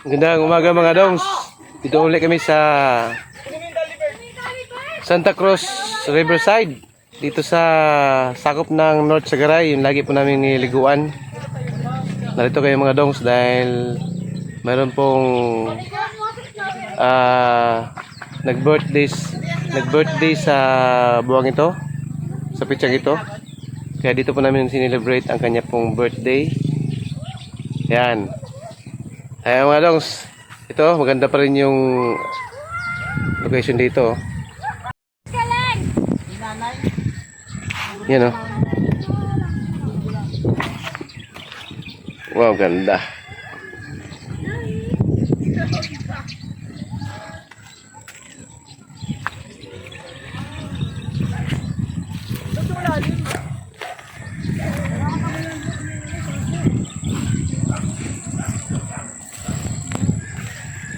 Magandang umaga mga dongs. Dito ulit kami sa Santa Cruz Riverside. Dito sa sakop ng North Sagaray. Yung lagi po namin niliguan. Narito kayo mga dongs dahil mayroon pong nag-birthday sa buwang ito. Sa pitsang ito. Kaya dito po namin sinelebrate ang kanya pong birthday. Yan. Ayan mga dongs, ito maganda pa rin yung location dito. Yan o. Wow, ganda.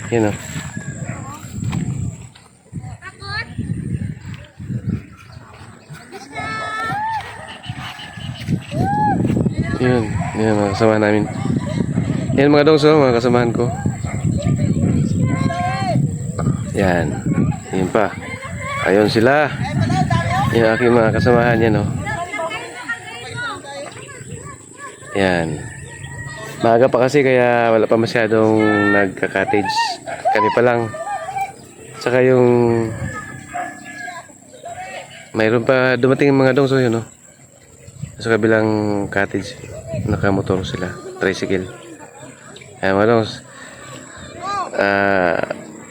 Yan o. Yan mga kasamahan namin. Yan mga dongso, mga kasamahan ko. Yan. Yan pa. Ayun sila. Yan aking mga kasamahan yan o. Yan. Maaga pa kasi kaya wala pa masyadong nagka-cottage. Kami pa lang. Saka yung mayroon pa dumating mga dongso yun, no? Sa kabilang cottage, nakamotor sila, tricycle. Ayan mga dongs,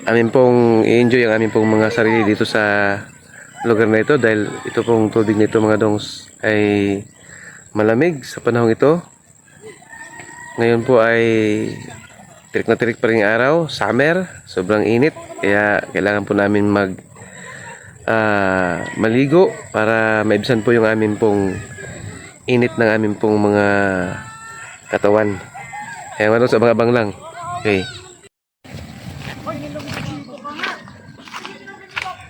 amin pong i-enjoy ang amin pong mga sarili dito sa lugar na ito dahil ito pong tubig nito mga dongs ay malamig sa panahong ito. Ngayon po ay tirik na tirik pa rin yung araw, summer, sobrang init, kaya kailangan po namin maligo para maibsan po yung amin pong init ng amin pong mga katawan. Kaya ano sa abang-abang lang. Okay.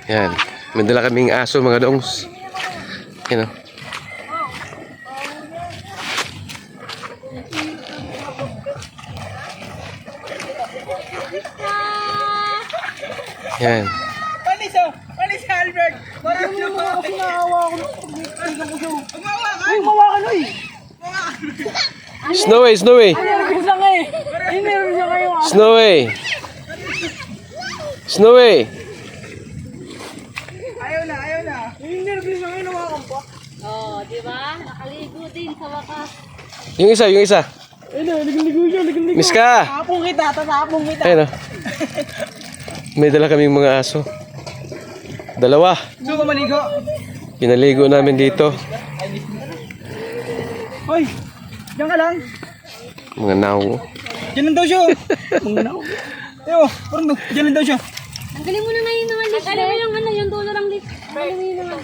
Yan. May dala kaming aso mga dongs. Yan o. Yan. Panis Albert! Marami mo ako sinaawa ako. Ay, mawakan mo eh! Snowy, Snowy! Nervous lang eh! Ay, nervous lang kayo ah! Snowy! Snowy! Ayaw na! Ay, nervous lang kayo, nawakan pa. Oh, di ba? Nakaligo din sa wakas. Yung isa. Ay na, ligo siya. Miska! Tapong kita. Ayun o. May dala kaming mga aso. Dalawa. Gusto ko maligo? Pinaligo namin dito. Hoy! Diyan ka lang. Mga naw. Diyan lang daw siya. Mga nao. Eyo, parang diyan lang daw siya. Tanggalin mo na nga yun naman. Tanggalin mo yung ano, yung dulo ng list. Tanggalin mo yun naman.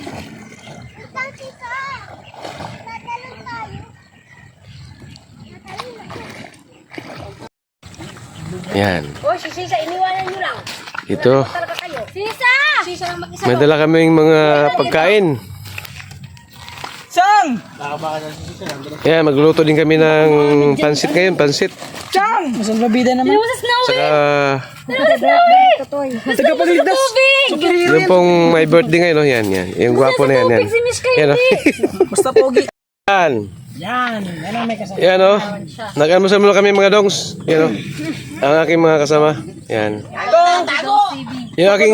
Yan. Oh, si Sisa, iniwanan nyo lang. Ito. Talaga kayo. Sisa! Sisa lang mag-isa. May dala kaming mga pagkain. Sang! Yan, magluluto din kami ng pansit ngayon. Pansit. Sang! Masang labida naman. Sino sa Snowy? Saka Sino sa Snowy? Tagapagligtas. Superhero yung pong my birthday ngayon. No? Yan. Yung gwapo na yan. Yan. Si Miss kayo, Yan o. Basta pogi. Yan. Yan ang may kasama. Yan o. Nag-almusal muna kami mga dongs. Yan o. Ang aking mga kasama. Yan. Yung aking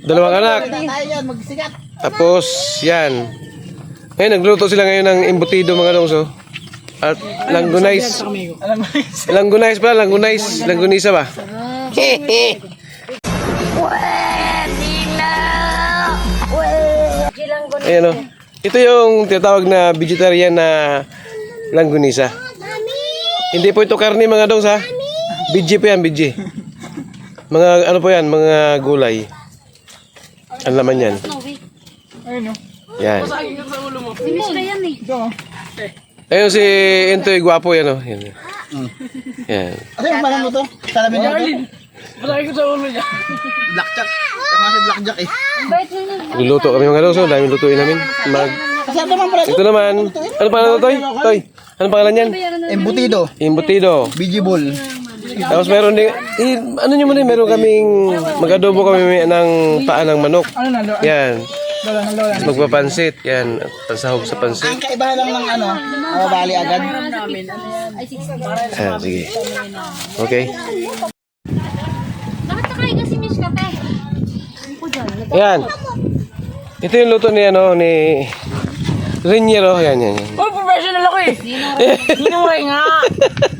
dalawang anak. Tayo yan, magsikat. Tapos yan. Ngayon nagluto sila ngayon ng embutido mga dongs. Oh. At langgunais. Alam mo, Langgunais pa, langgunisa ba? Ayan o. Ito yung tinatawag na vegetarian na langgunisa. Hindi po ito karne mga dongs ha. Biji po yan, biji. Mga ano po yan, mga gulay. Ang laman yan. ayun o. Yan. Si Miss kayo yan eh. Ito o. Ayun si Intoy, gwapo yan o. Yan. Yan. Ano yung malam mo to? Salamin niyo to? Malaki ko sa ulo niya. Blackjack. Kasi blackjack eh. Bait mo na. Luluto kami mga dongs. Daming lutuin namin. Kasi ito man pala ito. Ito naman. Ano pangalan to, Toy? Toy? Ano pangalan yan? Embutido. Embutido. Biji ball. Tapos meron din, ano nyo muna, meron kaming, mag-adobo kami ng paa ng manok. Ano na, Yan. lola ng lola. Magpapansit. Yan. Pansahog sa pansit. Ang kaibahan lang ng ano, bali agad. Ayan, sige. Okay. Bakit nakain kasi Miss Kape? Ayan. Ito yung luto ni, ni Riniero. Yan, yan, yan. Oh, professional ako eh. Hinuray nga.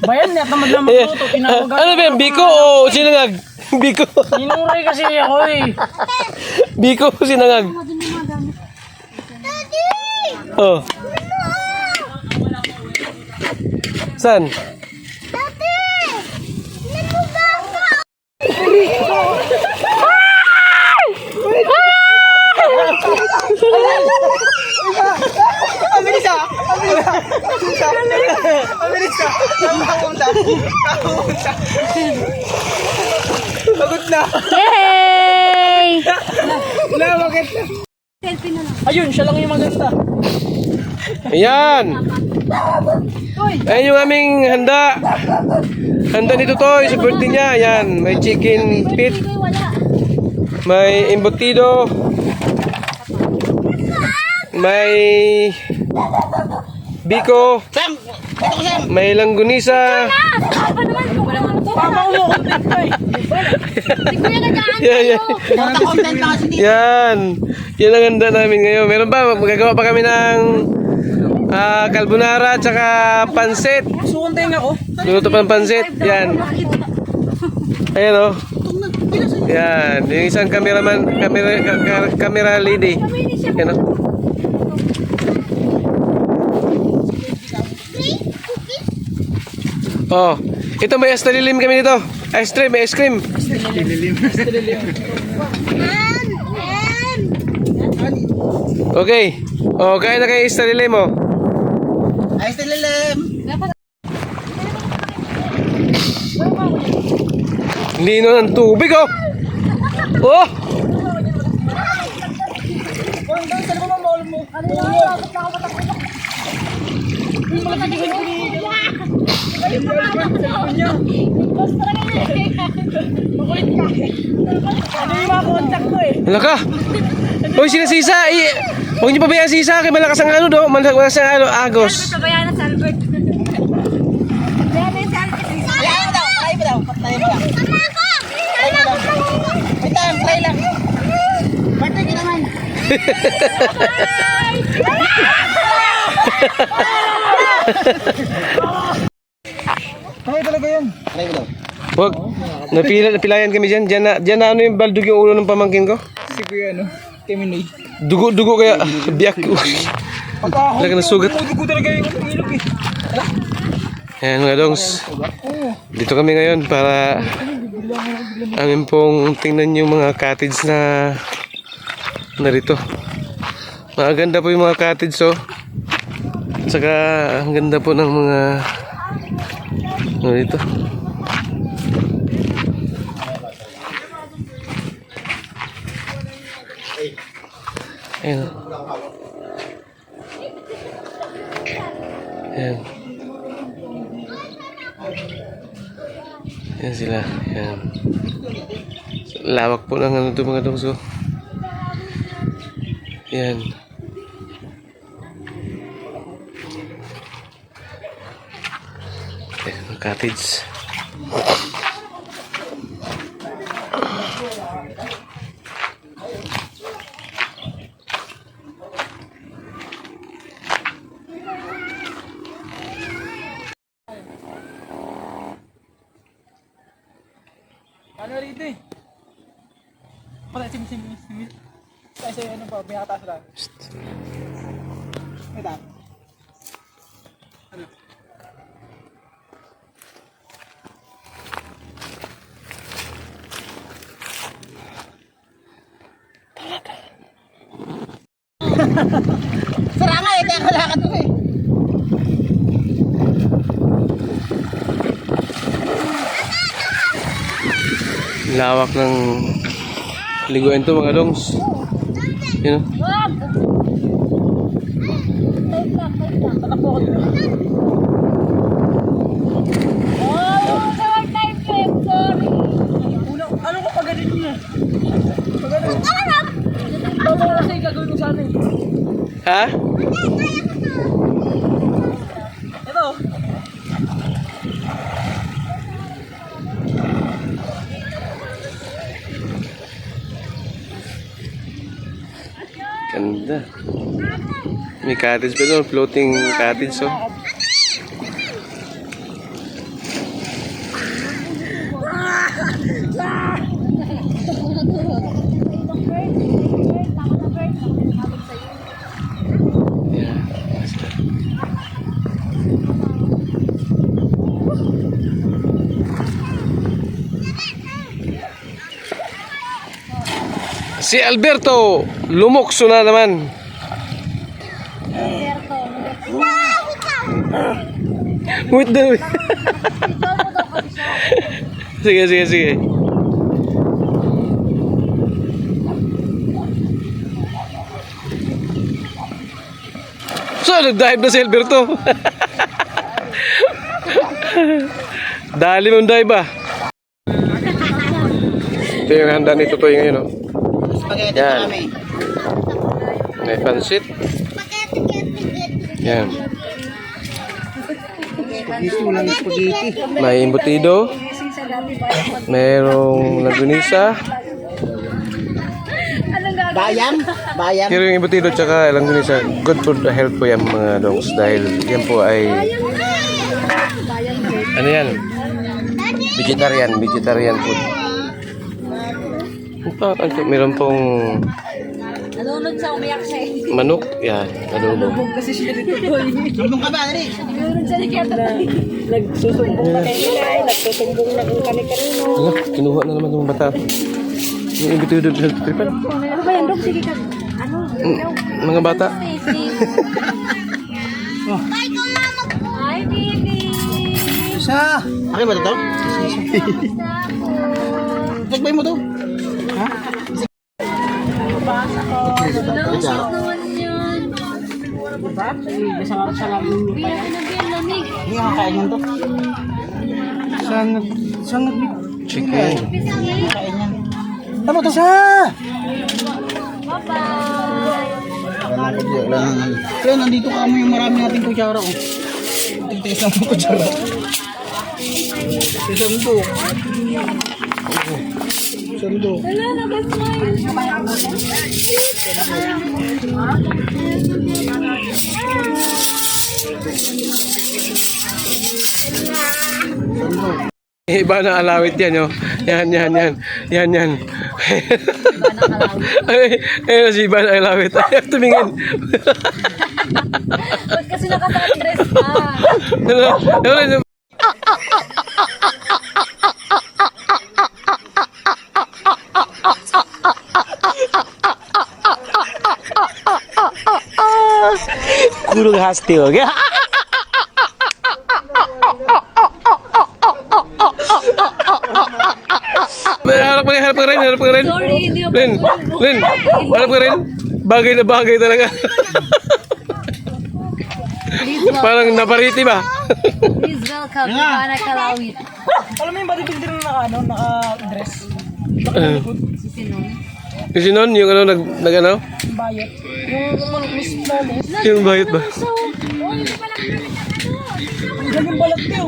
Bayan, net naman lang magluto. Tinawagan. Ano ba yan? Biko o sinangag? Biko. Hinuray kasi ako eh. Biko o sinangag? Oh. San? Abilis ka! Abilis ka! Nakapunta! Pagod na! Yay! Wala, bakit? Ayun, siya lang yung maganda. Ayan. Ayan yung aming handa. Handa nito to, sa birthday niya. Ayan, may chicken feet. May embutido. May biko. Sam! Ito ko, Sam! May langgunisa. Mama ko mo content ko eh. Si Kuya nagaan Yan, yan. Content lang kasi dito. Yan. Yan ang handa namin ngayon. Meron ba? Magagawa pa kami ng carbonara at saka pansit. Sukunteng ako. Luto pa ng pansit. Yan. Ayan o. Yan. Yung isang camera lady. Yan o. Oh, ito may ice lilim kami dito. Ice cream, may ice cream. Okay. Oh, kain na kayo ice lilim mo. Ayos na lilim. Lino ng tubig oh. Oh! Ano yung mga contact ko eh? Wala ka. Hoy, sila sisa. Huwag niyo pabayaan sisa. Kaya malakas ang ano do. Malakas ang ano. Agos. Kabayan na sa Albert. Ayaw daw, try mo daw. Try mo lang. Wait lang, try lang. Partner ka naman. Try talaga yun. Try mo daw. Huwag. Napilayan kami dyan. Dyan na ano yung baldog yung ulo ng pamangkin ko. Si Kuya ano, Keminay. Dugo kaya. Biyak. Talaga na sugat. Dugo talaga yung ilog eh. Ayan mga dongs. Dito kami ngayon para amin pong tingnan yung mga cottage na narito. Maganda po yung mga cottage oh. At saka ang ganda po ng mga ano dito. Ayan oh. Ayan. Yan sila. Yan. Lawak po ng ano ito mga dongso. Yan. Ayan, ang cottage. Ano rito eh? Pala, simil. Kasi ano pa, may nakataas lang. Wait lang. Ano? Sara nga eh, kaya kalakad ko eh. Lawak ng liguan to mga dongs. Yun oh. Ito. Ganda. May cottage pa doon, floating cottage, oh. Si Alberto, lumukso na naman. Wait daw. Sige, sige, sige. So, nag-dive na si Alberto. Dali mong dive ah. Ito yung handa ni Tutoy ngayon, oh. Spaghetti Yan. kami. May pansit. Yan. Gusto lang spaghetti. May embutido. Mayroong langgunisa. Bayam. Bayam. Pero yung embutido tsaka langgunisa, good for the health po yan mga dongs. Dahil yan po ay... Ano yan? Vegetarian food. Meron pong Nalunod sa umiyak siya eh. manok. Yan, adobo. Kasi siya dito boy. Sumbong ka ba, Dali? Nalunod siya ni Keta. Nagsusumbong na kay Inay. Nagsusumbong na kung kani-kanino. Ano? Kinuha na naman ng bata. Yung embutido sa tripan. Ano ba yan, Dok? Sige ka. Ano? Mga bata. Hi, baby. Isa. Akin ba ito? Tagbay mo to. Ha? Nausap naman yun. Sa lamin niyo pa yan. Lamig. Hindi ako kain yan to. Saan nag... Chicken. Kain yan. Tama to sa! Bye-bye. Kaya nandito ka mo yung marami nating kutsara. Oh. Tingtiis lang yung kutsara. Sandok. Sandok. Wala, nag-smile. Iba na alawit yan, oh. Yan. Ay, si Iba na alawit. Ay, tumingin. Ba't kasi nakaka-dress ka? Ano? Kurang hasti हो गया. Harap ka rin. Sorry, hindi ako. Lin, harap ka rin. Bagay na bagay talaga. Parang napariti ba? Please welcome, Ivana Kalawit. Alam mo yung bodybuilder na naka-dress? Si Sinon. Kasi noon, yung ano, nag-ano? Bayot. Yung Miss Flawless. Yung bayot ba? Ang galing balat niyo.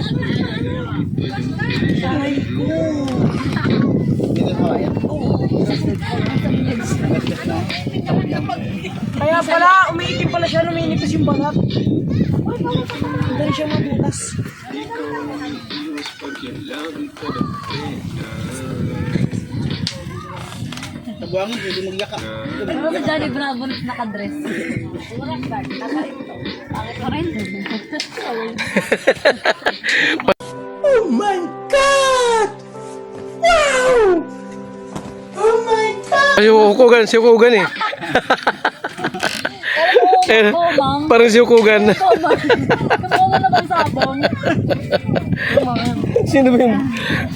Ay ko. Kaya pala, umiitim pala siya, luminipis yung balat. Dahil siya mabutas. Nabuangin, pwede magyaka. Ano ba Johnny Bravo na nakadress? Pangit ko rin. Oh my God! Wow! Oh my God! Si Ukugan eh. Parang si Ukugan. Kamuha mo na bang sabong?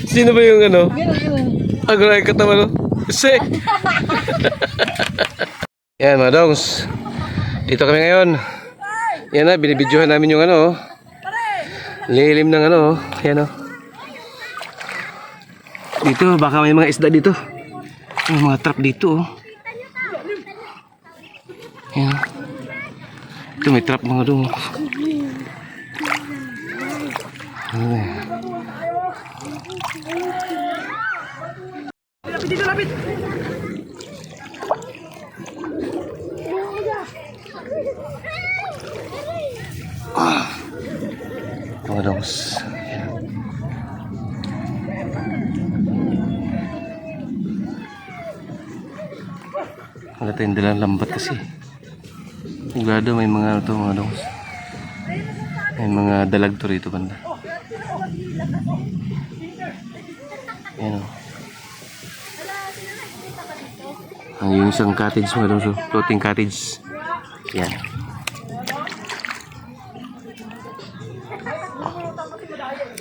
Sino ba yung ano? Agoray katawa no? Kasi. Yan mga dongs. Dito kami ngayon. Yan na, binibidyohan namin yung ano. Lilim ng ano. Yan o. Dito, baka may mga isda dito. May mga trap dito oh. Yan. Ito may trap mga dong. Ay. Lapit dito, lapit. Mga dong. Wala tayong dalang lambat kasi. Sigurado may mga ano to mga dong. May mga dalag to rito banda. Ayan o. Ang yung isang cottage mga dong. So, floating cottage. Yan.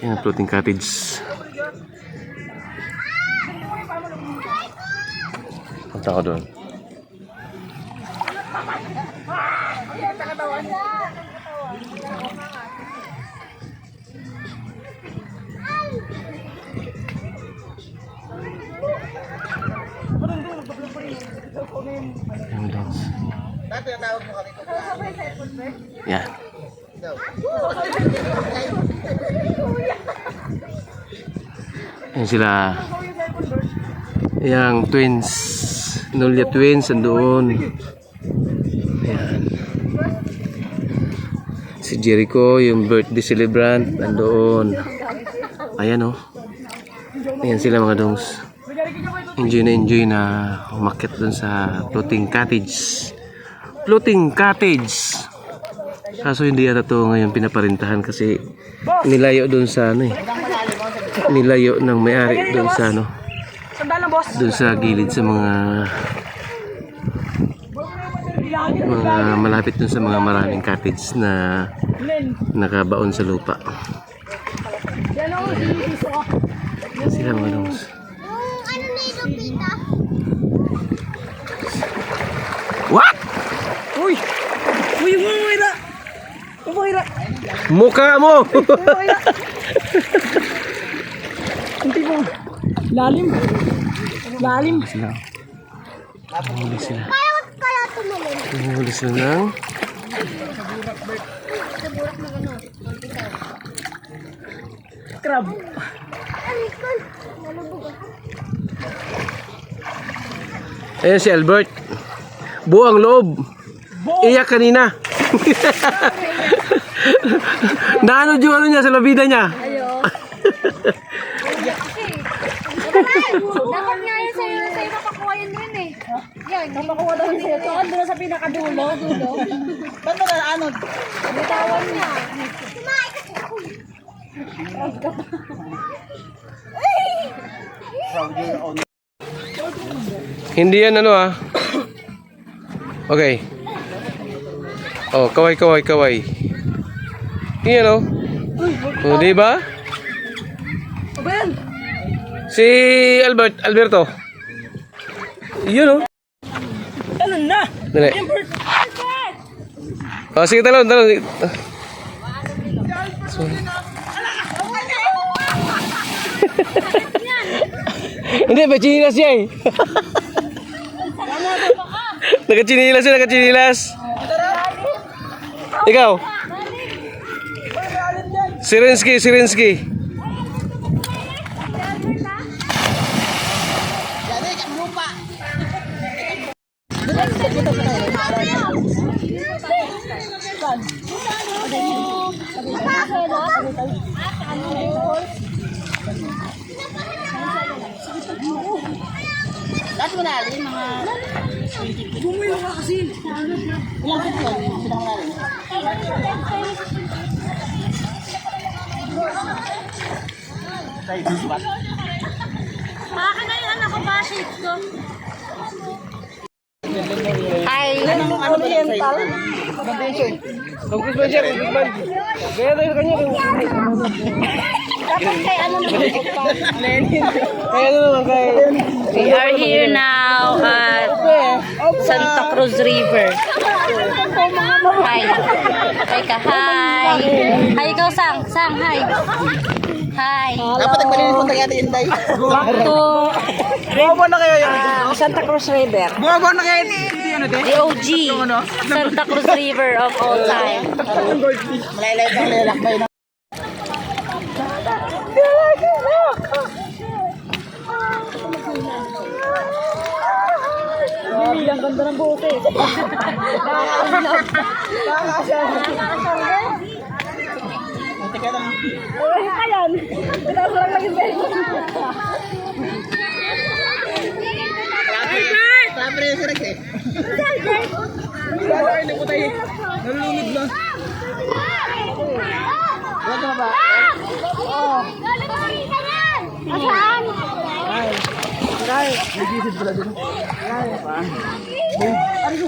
Yan ang floating cottage. Punta ko doon. Yan doon. Yan. Yan sila. Yang twins. Nulya twins andoon. Ayan. Si Jericho, yung birthday celebrant, andoon. Ayan o. Ayan sila mga dongs. Enjoy na umakyat dun sa floating cottage. Floating cottage. Kaso hindi yata to ngayon pinaparintahan kasi nilayo dun sa ano eh. Nilayo ng may-ari dun sa ano. Sandalan, boss. Dun sa gilid sa mga malapit dun sa mga maraming cottage na nakabaon sa lupa. Yan sila mga dongs. Ano na yung pita? What? Uy! Uy, umira! Umira! Mukha mo! Umira! Hindi mo. Lalim. Lalim. Sila. Huli sila. Kaya tumalon. Huli sila ng Crab. Ayan si Albert. Buang loob. Iyak kanina. Naano yung ano niya sa labida niya? Dapat nga yun sa'yo mapakuha yun rin eh. Yan, mapakuha daw sa'yo. Tukan doon sa pinakadulo, dulo. Ba't ba na ano? Bitawan niya. Hindi yan ano ah. Okay. Oh, kaway. Yan oh. Oh, di ba? Ano ba yan? Si Alberto. Yun oh. Talon na! Dali. Oh, sige talon. Hindi, may chinilas siya eh. Nakachinilas. Ikaw? Sirinsky. Lahat mo na alin, mga... Bumuyo ka kasi. Ilang kit yun? Sinang malalim? Baka na yung anak ko ba, shit ko? Ano oriental? Congressman siya. Kaya tayo sa kanya. Dapat kay ano naman ko pa. Kaya naman kay... We are here now at Santa Cruz River. Hi. Hi ka, hi. Hi ikaw, Sang, hi. Hi. Dapat nagpalinis mo tayo Inday. Back to Bumabaw na kayo yun. Santa Cruz River. Bumabaw na kayo. ano, te? The OG. Santa Cruz River of all time. Malaylay ka, lalakbay na. Grabe, ang ganda ng buhok eh. Teka lang. Uy, ka yan. Itaas lang lang yung beso. Sabi rin si Rex eh. Wala kayo na po tayo. Nalulunod lang. Wala ka ba? Asaan? Nag-isip pala din. Ano?